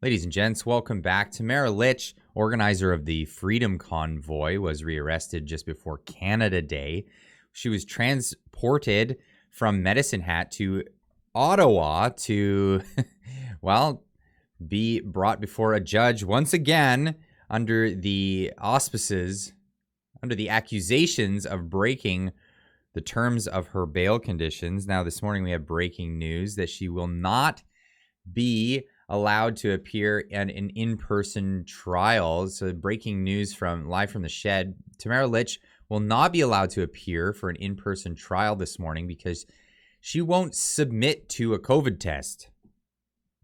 Ladies and gents, welcome back. Tamara Lich, organizer of the Freedom Convoy, was rearrested just before Canada Day. She was transported from Medicine Hat to Ottawa to, well, be brought before a judge once again under the auspices, under the accusations of breaking the terms of her bail conditions. Now, this morning we have breaking news that she will not be allowed to appear in an in-person trial. So breaking news from live from the shed, Tamara Lich will not be allowed to appear for an in-person trial this morning because she won't submit to a COVID test.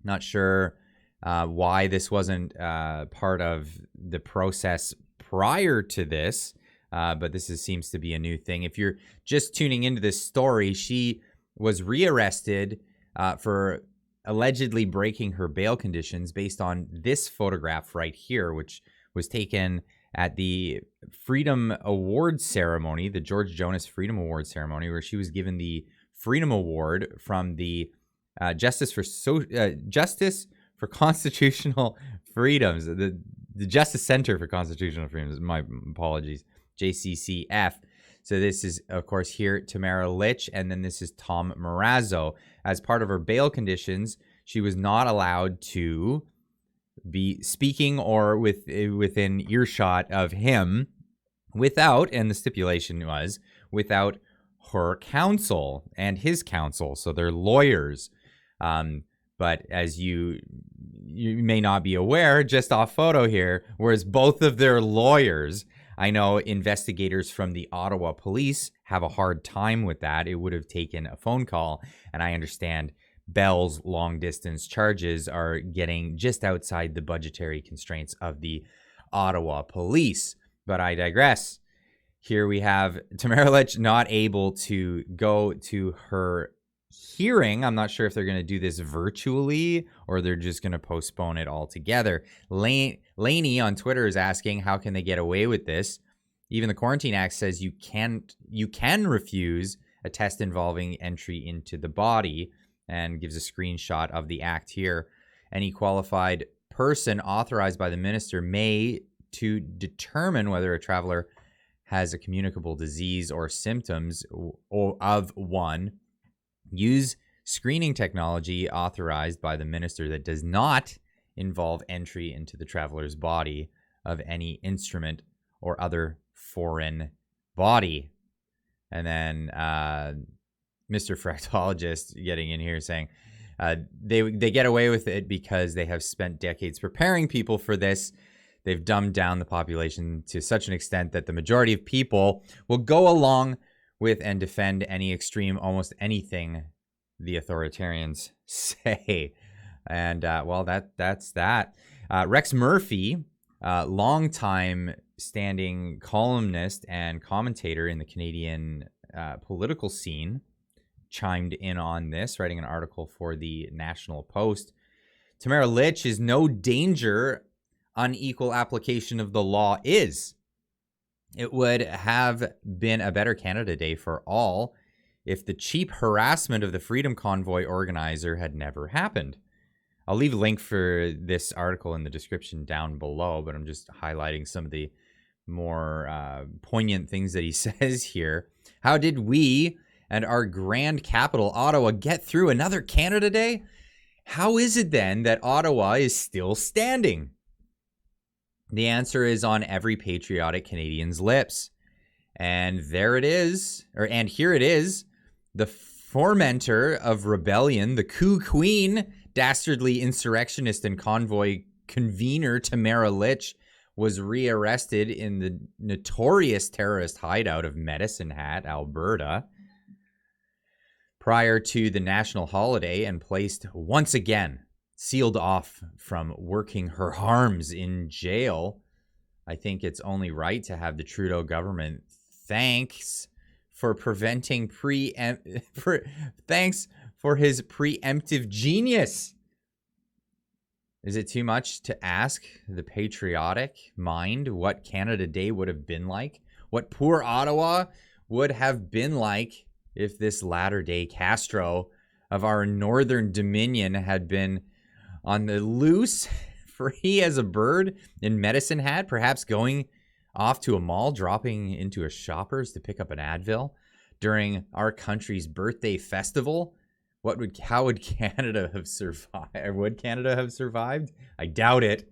Not sure why this wasn't part of the process prior to this, but this seems to be a new thing. If you're just tuning into this story, she was rearrested for allegedly breaking her bail conditions based on this photograph right here, which was taken at the Freedom Awards ceremony, the George Jonas Freedom Awards ceremony, where she was given the Freedom Award from the Justice for Constitutional Freedoms, the Justice Center for Constitutional Freedoms. My apologies, JCCF. So this is, of course, here Tamara Lich, and then this is Tom Marazzo. As part of her bail conditions, she was not allowed to be speaking or within earshot of him without, and the stipulation was, without her counsel and his counsel, so they're lawyers. But as you may not be aware, just off photo here, whereas both of their lawyers, I know investigators from the Ottawa police have a hard time with that. It would have taken a phone call, and I understand Bell's long-distance charges are getting just outside the budgetary constraints of the Ottawa police. But I digress. Here we have Tamara Lich not able to go to her hearing. I'm not sure if they're going to do this virtually or they're just going to postpone it altogether. Laney on Twitter is asking, how can they get away with this? Even the Quarantine Act says you can refuse a test involving entry into the body, and gives a screenshot of the act here. Any qualified person authorized by the minister may, to determine whether a traveler has a communicable disease or symptoms of one, use screening technology authorized by the minister that does not involve entry into the traveler's body of any instrument or other foreign body. And then Mr. Fractologist getting in here saying they get away with it because they have spent decades preparing people for this. They've dumbed down the population to such an extent that the majority of people will go along with and defend any extreme, almost anything the authoritarians say. And, well, that's that. Rex Murphy, longtime standing columnist and commentator in the Canadian political scene, chimed in on this, writing an article for the National Post. Tamara Lich is no danger. Unequal application of the law is. It would have been a better Canada Day for all if the cheap harassment of the Freedom Convoy organizer had never happened. I'll leave a link for this article in the description down below, but I'm just highlighting some of the more poignant things that he says here. How did we and our grand capital, Ottawa, get through another Canada Day? How is it then that Ottawa is still standing? The answer is on every patriotic Canadian's lips. And there it is, and here it is, the fomenter of rebellion, the coup queen, dastardly insurrectionist and convoy convener Tamara Lich was rearrested in the notorious terrorist hideout of Medicine Hat, Alberta, prior to the national holiday, and placed once again, sealed off from working her harms in jail. I think it's only right to have the Trudeau government thanks for preventing thanks for his preemptive genius. Is it too much to ask the patriotic mind what Canada Day would have been like? What poor Ottawa would have been like if this latter-day Castro of our northern dominion had been on the loose free as a bird in Medicine Hat, perhaps going off to a mall, dropping into a Shoppers to pick up an Advil during our country's birthday festival. How would Canada have survived? Would Canada have survived? I doubt it.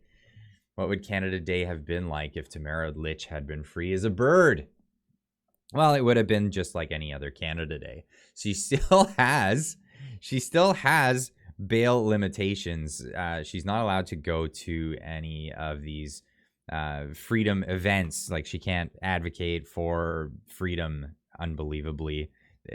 What would Canada Day have been like if Tamara Lich had been free as a bird? Well, it would have been just like any other Canada Day. She still has bail limitations. She's not allowed to go to any of these freedom events. Like, she can't advocate for freedom, unbelievably.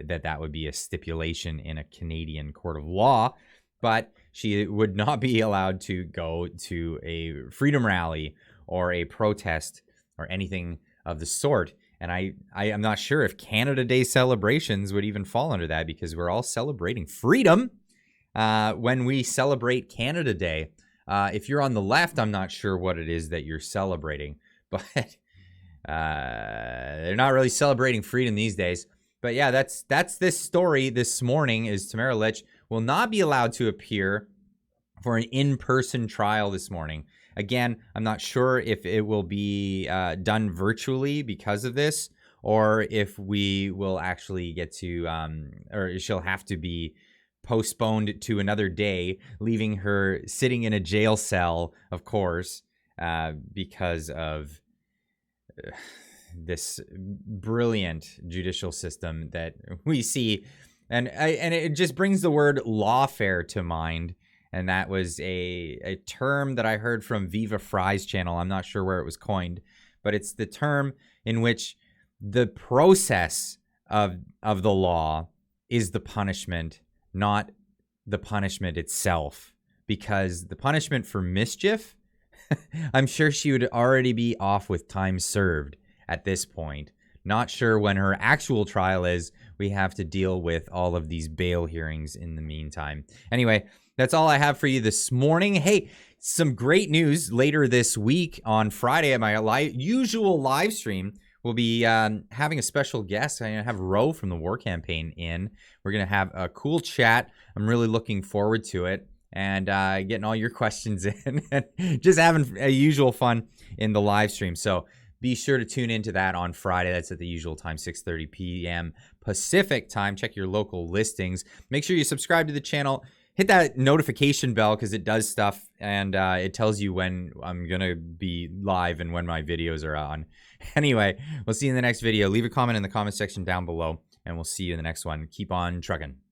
That would be a stipulation in a Canadian court of law. But she would not be allowed to go to a freedom rally or a protest or anything of the sort. And I am not sure if Canada Day celebrations would even fall under that, because we're all celebrating freedom when we celebrate Canada Day. If you're on the left, I'm not sure what it is that you're celebrating, but they're not really celebrating freedom these days. But yeah, that's this story this morning. Is Tamara Lich will not be allowed to appear for an in-person trial this morning. Again, I'm not sure if it will be done virtually because of this, or if we will actually get to, or she'll have to be postponed to another day, leaving her sitting in a jail cell, of course, because of this brilliant judicial system that we see. And it just brings the word lawfare to mind. And that was a term that I heard from Viva Fry's channel. I'm not sure where it was coined, but it's the term in which the process of the law is the punishment, not the punishment itself. Because the punishment for mischief, I'm sure she would already be off with time served at this point. Not sure when her actual trial is. We have to deal with all of these bail hearings in the meantime. Anyway, that's all I have for you this morning. Hey, some great news later this week on Friday at my usual live stream. We'll be having a special guest. I'm going to have Ro from the War Campaign in. We're going to have a cool chat. I'm really looking forward to it, and getting all your questions in and just having a usual fun in the live stream. So be sure to tune into that on Friday. That's at the usual time, 6:30 p.m. Pacific time. Check your local listings. Make sure you subscribe to the channel. Hit that notification bell, because it does stuff, and it tells you when I'm going to be live and when my videos are on. Anyway, we'll see you in the next video. Leave a comment in the comment section down below, and we'll see you in the next one. Keep on trucking.